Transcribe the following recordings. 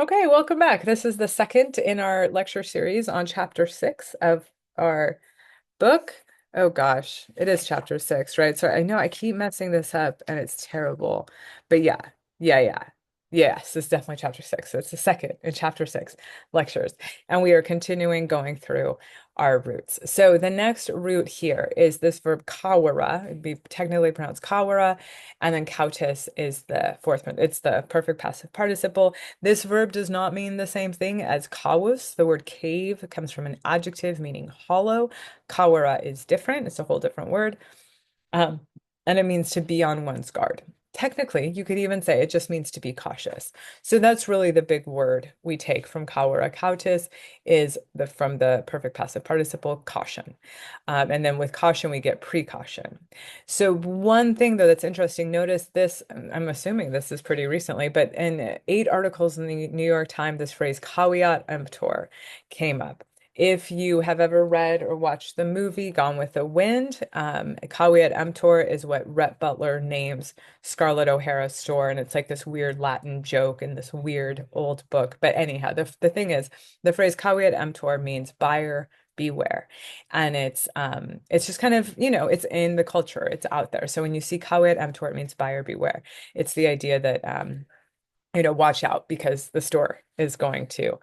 Okay, welcome back. This is the second in our lecture series on chapter six of our book. Oh gosh, it is chapter six, right? So I know I keep messing this up and it's terrible. But yeah. Yes, it's definitely chapter six. So it's the second in chapter six lectures. And we are continuing going through our roots. So the next root here is this verb kawara. It'd be technically pronounced kawara. And then kautis is the fourth one. It's the perfect passive participle. This verb does not mean the same thing as kawus. The word cave comes from an adjective meaning hollow. Kawara is different. It's a whole different word. Um, and it means to be on one's guard. Technically, you could even say it just means to be cautious. So that's really the big word we take from kawara kautis is the from the perfect passive participle caution. And then with caution, we get precaution. So one thing though that's interesting, notice this, I'm assuming this is pretty recently, but in 8 articles in the New York Times, this phrase caveat emptor came up. If you have ever read or watched the movie Gone with the Wind, Caveat Emptor is what Rhett Butler names Scarlett O'Hara's store, and it's like this weird Latin joke in this weird old book. But anyhow, the thing is, the phrase Caveat Emptor means buyer beware, and it's just kind of it's in the culture, it's out there. So when you see Caveat Emptor, it means buyer beware. It's the idea that watch out because the store is going to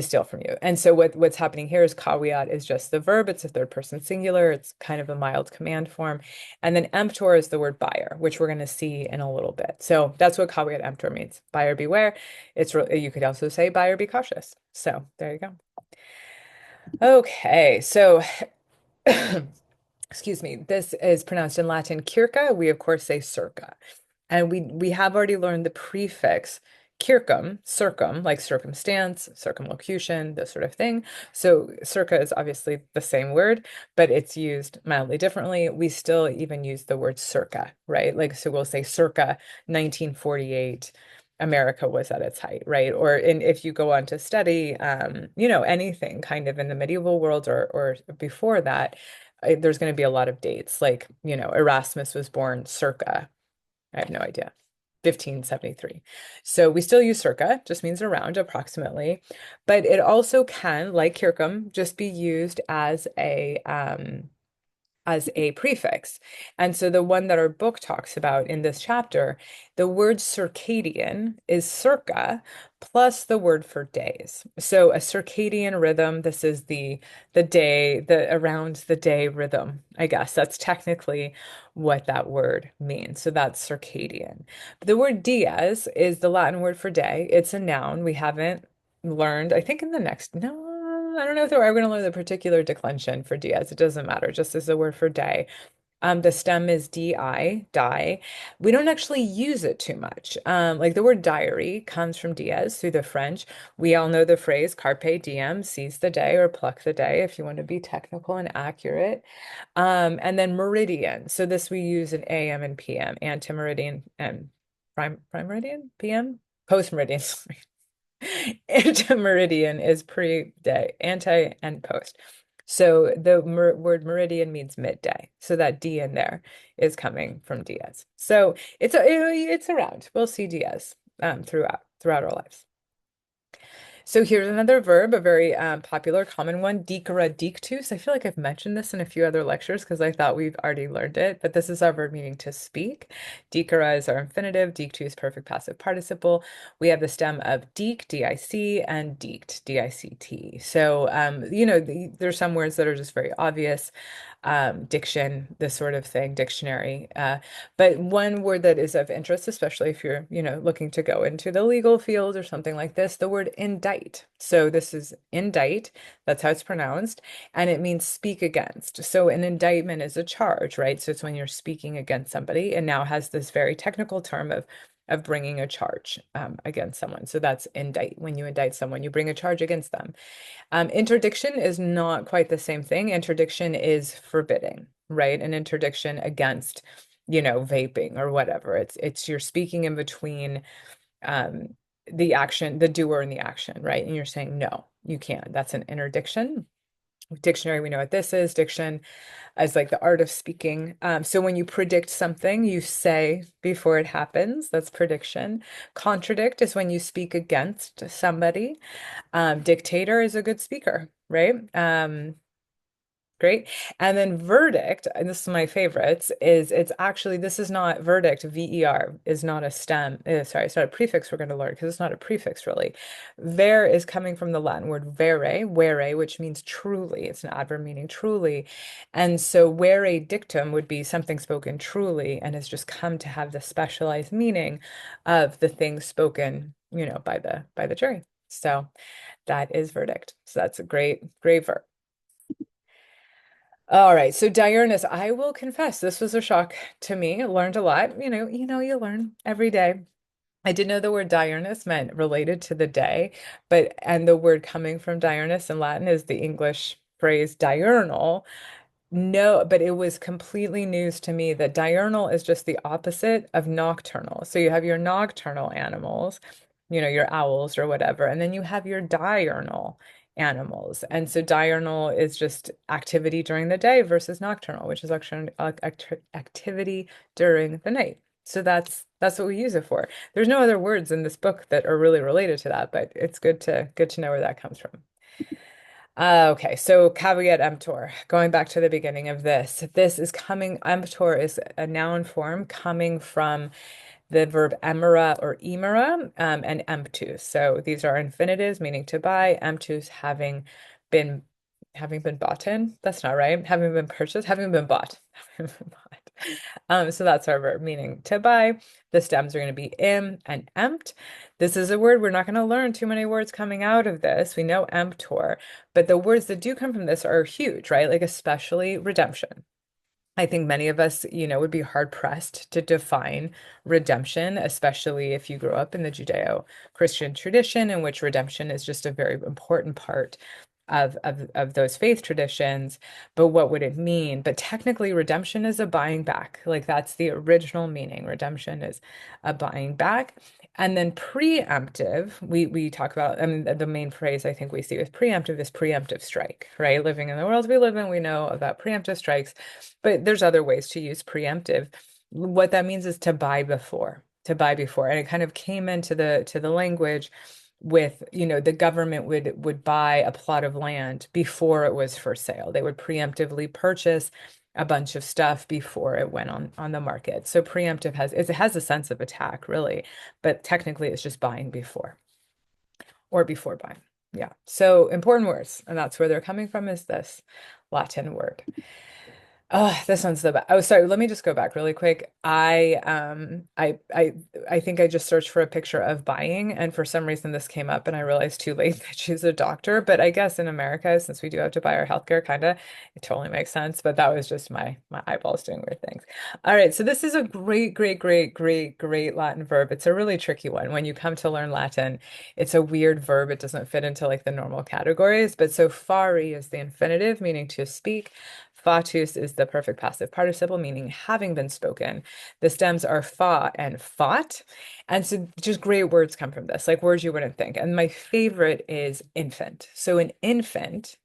steal from you. And so what's happening here is caveat is just the verb. It's a third person singular. It's kind of a mild command form. And then emptor is the word buyer, which we're going to see in a little bit. So that's what caveat emptor means. Buyer beware. You could also say buyer be cautious. So there you go. Okay, so excuse me, this is pronounced in Latin circa. We of course say circa. And we have already learned the prefix circum, circum, like circumstance, circumlocution, this sort of thing. So circa is obviously the same word, but it's used mildly differently. We still even use the word circa, right? Like, so we'll say circa 1948. America was at its height, right? If you go on to study, anything kind of in the medieval world or before that, there's going to be a lot of dates. Like, Erasmus was born circa, I have no idea, 1573. So we still use circa, just means around approximately, but it also can, like Kirkham, just be used as a prefix. And so the one that our book talks about in this chapter, the word circadian is circa plus the word for days. So a circadian rhythm, this is the day, the around the day rhythm, I guess. That's technically what that word means. So that's circadian. But the word dies is the Latin word for day. It's a noun. We haven't learned, I think in the next, no, I don't know if we're going to learn the particular declension for dies. It doesn't matter, just as the word for day. The stem is di, die. We don't actually use it too much. Like the word diary comes from dies through the French. We all know the phrase carpe diem, seize the day or pluck the day if you want to be technical and accurate. And then meridian. So this we use in AM and PM, anti-meridian and prime meridian, PM, post meridian. Anti-meridian is pre-day, anti and post. So the word meridian means midday. So that D in there is coming from Diaz. So it's around. We'll see Diaz throughout our lives. So here's another verb, a very popular, common one, dicere dictus. I feel like I've mentioned this in a few other lectures because I thought we've already learned it, but this is our verb meaning to speak. Dicere is our infinitive, dictus perfect passive participle. We have the stem of dic, D-I-C, and dict, D-I-C-T. So, there's some words that are just very obvious. Diction, this sort of thing, dictionary. But one word that is of interest, especially if you're, looking to go into the legal field or something like this, the word indict. So this is indict, that's how it's pronounced, and it means speak against. So an indictment is a charge, right? So it's when you're speaking against somebody, and now has this very technical term of bringing a charge against someone. So that's indict. When you indict someone, you bring a charge against them. Interdiction is not quite the same thing. Interdiction is forbidding, right? An interdiction against, vaping or whatever. It's you're speaking in between um, the action, the doer and the action, right? And you're saying, no, you can't. That's an interdiction. Dictionary, we know what this is. Diction as like the art of speaking. So when you predict something, you say before it happens. That's prediction. Contradict is when you speak against somebody. Dictator is a good speaker, right? Great. And then verdict, and this is my favorites, is it's actually, this is not verdict, ver is not a stem. Sorry, it's not a prefix we're going to learn because it's not a prefix really. Ver is coming from the Latin word vere, which means truly. It's an adverb meaning truly. And so vere dictum would be something spoken truly and has just come to have the specialized meaning of the thing spoken, by the jury. So that is verdict. So that's a great verb. All right, so Diurnus, I will confess, this was a shock to me. I learned a lot. You learn every day. I did know the word Diurnus meant related to the day, and the word coming from Diurnus in Latin is the English phrase diurnal. No, but it was completely news to me that diurnal is just the opposite of nocturnal. So you have your nocturnal animals, your owls or whatever, and then you have your diurnal animals. And so diurnal is just activity during the day versus nocturnal, which is actually activity during the night. So that's what we use it for. There's no other words in this book that are really related to that, but it's good to know where that comes from. Okay, so caveat emptor, going back to the beginning of this is emptor is a noun form coming from the verb emera or emera, and emptus. So these are infinitives meaning to buy, emptus been having been bought in. That's not right. Having been purchased, having been bought. Having been bought. So that's our verb meaning to buy. The stems are going to be im and empt. This is a word we're not going to learn too many words coming out of this. We know emptor, but the words that do come from this are huge, right? Like especially redemption. I think many of us, would be hard pressed to define redemption, especially if you grew up in the Judeo-Christian tradition, in which redemption is just a very important part of those faith traditions. But what would it mean? But technically, redemption is a buying back. Like that's the original meaning. Redemption is a buying back. And then preemptive, we talk about, I mean, the main phrase I think we see with preemptive is preemptive strike, right? Living in the world we live in, we know about preemptive strikes, but there's other ways to use preemptive. What that means is to buy before. And it kind of came into the language with, the government would buy a plot of land before it was for sale. They would preemptively purchase a bunch of stuff before it went on the market. So preemptive has a sense of attack, really, but technically it's just buying before or before buying. Yeah. So important words, and that's where they're coming from is this Latin word. Oh, this one's the best. Oh, sorry. Let me just go back really quick. I think I just searched for a picture of buying, and for some reason this came up, and I realized too late that she's a doctor. But I guess in America, since we do have to buy our healthcare, kind of, it totally makes sense. But that was just my eyeballs doing weird things. All right, so this is a great Latin verb. It's a really tricky one. When you come to learn Latin, it's a weird verb. It doesn't fit into like the normal categories. But so fare is the infinitive, meaning to speak. Fatus is the perfect passive participle, meaning having been spoken. The stems are fa and fought. And so just great words come from this, like words you wouldn't think. And my favorite is infant. So an infant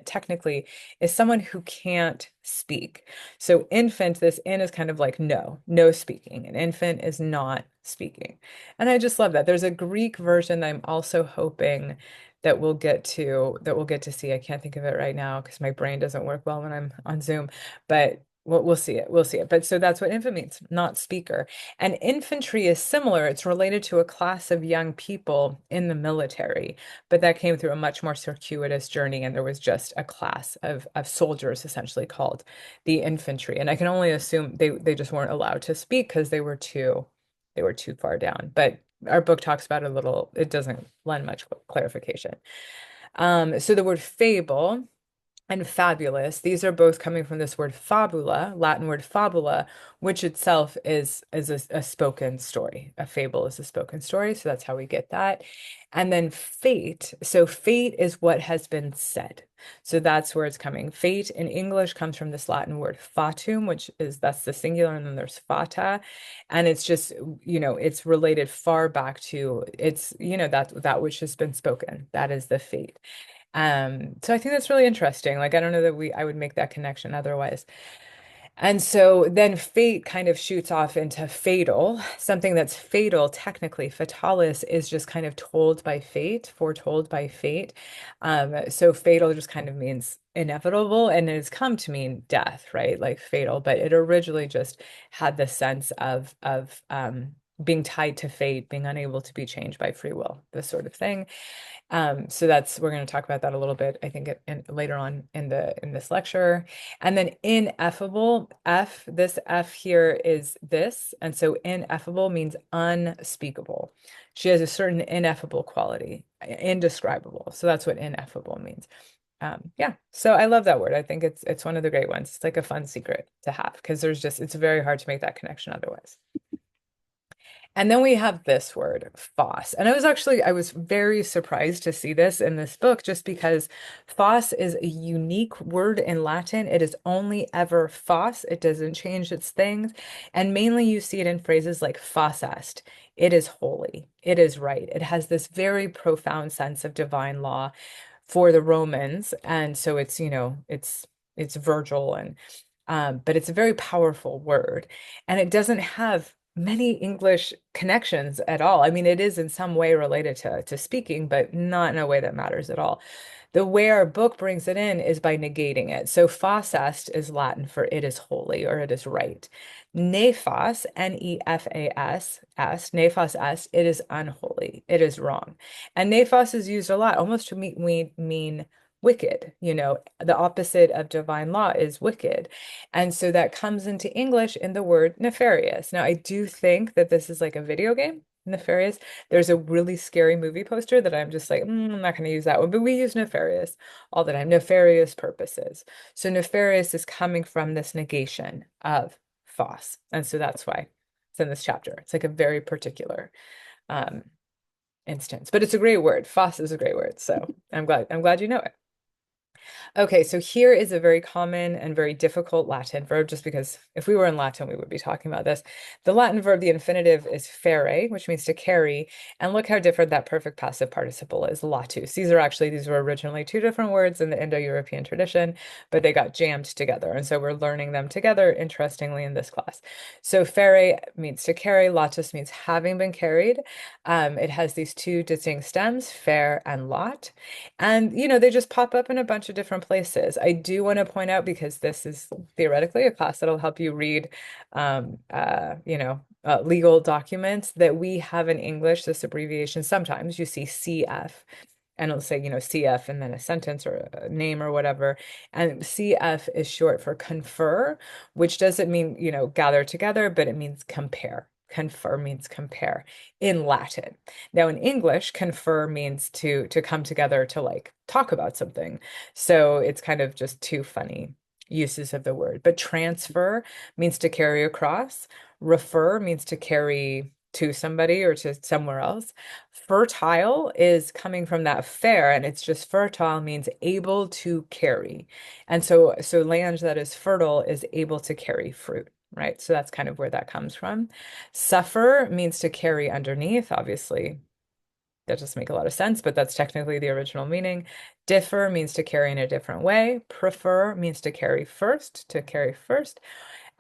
technically is someone who can't speak. So infant, this in is kind of like no speaking. An infant is not speaking. And I just love that. There's a Greek version that I'm also hoping that we'll get to see. I can't think of it right now because my brain doesn't work well when I'm on Zoom, but we'll see it. We'll see it. But so that's what infant means, not speaker. And infantry is similar. It's related to a class of young people in the military, but that came through a much more circuitous journey, and there was just a class of soldiers essentially called the infantry. And I can only assume they just weren't allowed to speak because they were too far down. But our book talks about it a little, it doesn't lend much clarification. So the word fable and fabulous, these are both coming from this word fabula, Latin word fabula, which itself is a spoken story. A fable is a spoken story, so that's how we get that. And then fate, so fate is what has been said. So that's where it's coming. Fate in English comes from this Latin word fatum, that's the singular, and then there's fata. And it's just, it's related far back to it's, that which has been spoken. That is the fate. So I think that's really interesting. Like, I don't know that I would make that connection otherwise. And so then fate kind of shoots off into fatal. Something that's fatal, technically, fatalis is just kind of told by fate, foretold by fate. So fatal just kind of means inevitable, and it has come to mean death, right? Like fatal, but it originally just had the sense of being tied to fate, being unable to be changed by free will, this sort of thing. So that's we're going to talk about that a little bit, I think, later on in this lecture. And then ineffable, this F here is this, and so ineffable means unspeakable. She has a certain ineffable quality, indescribable. So that's what ineffable means. Yeah, so I love that word. I think it's one of the great ones. It's like a fun secret to have because it's very hard to make that connection otherwise. And then we have this word, FOSS. And I was very surprised to see this in this book just because FOSS is a unique word in Latin. It is only ever FOSS. It doesn't change its things. And mainly you see it in phrases like FOSS est. It is holy. It is right. It has this very profound sense of divine law for the Romans. And so it's Virgil and but it's a very powerful word. And it doesn't have many English connections at all. I mean, it is in some way related to speaking, but not in a way that matters at all. The way our book brings it in is by negating it. So fas est is Latin for it is holy or it is right. Nefas, Nefas, est, nefas est, it is unholy, it is wrong. And nefas is used a lot, almost to mean wicked. The opposite of divine law is wicked. And so that comes into English in the word nefarious. Now, I do think that this is like a video game, nefarious. There's a really scary movie poster that I'm just like, I'm not going to use that one, but we use nefarious all the time, nefarious purposes. So nefarious is coming from this negation of FOSS. And so that's why it's in this chapter. It's like a very particular um, instance, but it's a great word. FOSS is a great word. So I'm glad you know it. Okay, so here is a very common and very difficult Latin verb, just because if we were in Latin, we would be talking about this. The Latin verb, the infinitive, is fere, which means to carry. And look how different that perfect passive participle is, latus. These were originally two different words in the Indo-European tradition, but they got jammed together. And so we're learning them together, interestingly, in this class. So fere means to carry, latus means having been carried. It has these two distinct stems, fere and lot. And, they just pop up in a bunch of different places. I do want to point out, because this is theoretically a class that'll help you read, legal documents, that we have in English this abbreviation. Sometimes you see CF and it'll say, CF and then a sentence or a name or whatever. And CF is short for confer, which doesn't mean, gather together, but it means compare. Confer means compare in Latin. Now in English, confer means to come together to like talk about something. So it's kind of just two funny uses of the word. But transfer means to carry across. Refer means to carry to somebody or to somewhere else. Fertile is coming from that fair, and it's just fertile means able to carry. And so land that is fertile is able to carry fruit, right? So that's kind of where that comes from. Suffer means to carry underneath, obviously. That doesn't make a lot of sense, but that's technically the original meaning. Differ means to carry in a different way. Prefer means to carry first, to carry first.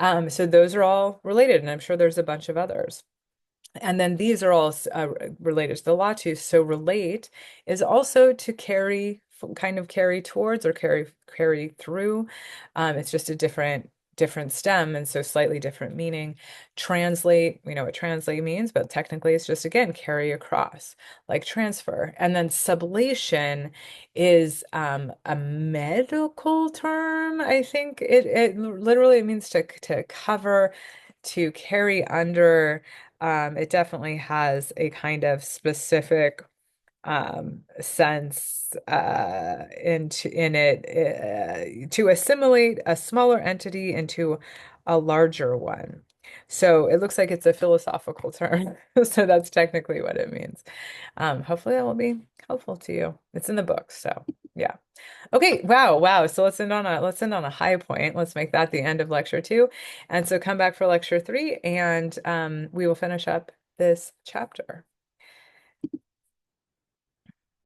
So those are all related, and I'm sure there's a bunch of others. And then these are all related to the latus. So relate is also to carry, kind of carry towards or carry through. It's just a different stem, and so slightly different meaning. Translate, we know what translate means, but technically it's just again carry across, like transfer. And then sublation is a medical term. I think it literally means to cover, to carry under. It definitely has a kind of specific sense in it to assimilate a smaller entity into a larger one. So it looks like it's a philosophical term. So that's technically what it means. Hopefully that will be helpful to you. It's in the book, so yeah. Okay, wow. So let's end on a high point. Let's make that the end of lecture 2. And so come back for lecture 3 and we will finish up this chapter.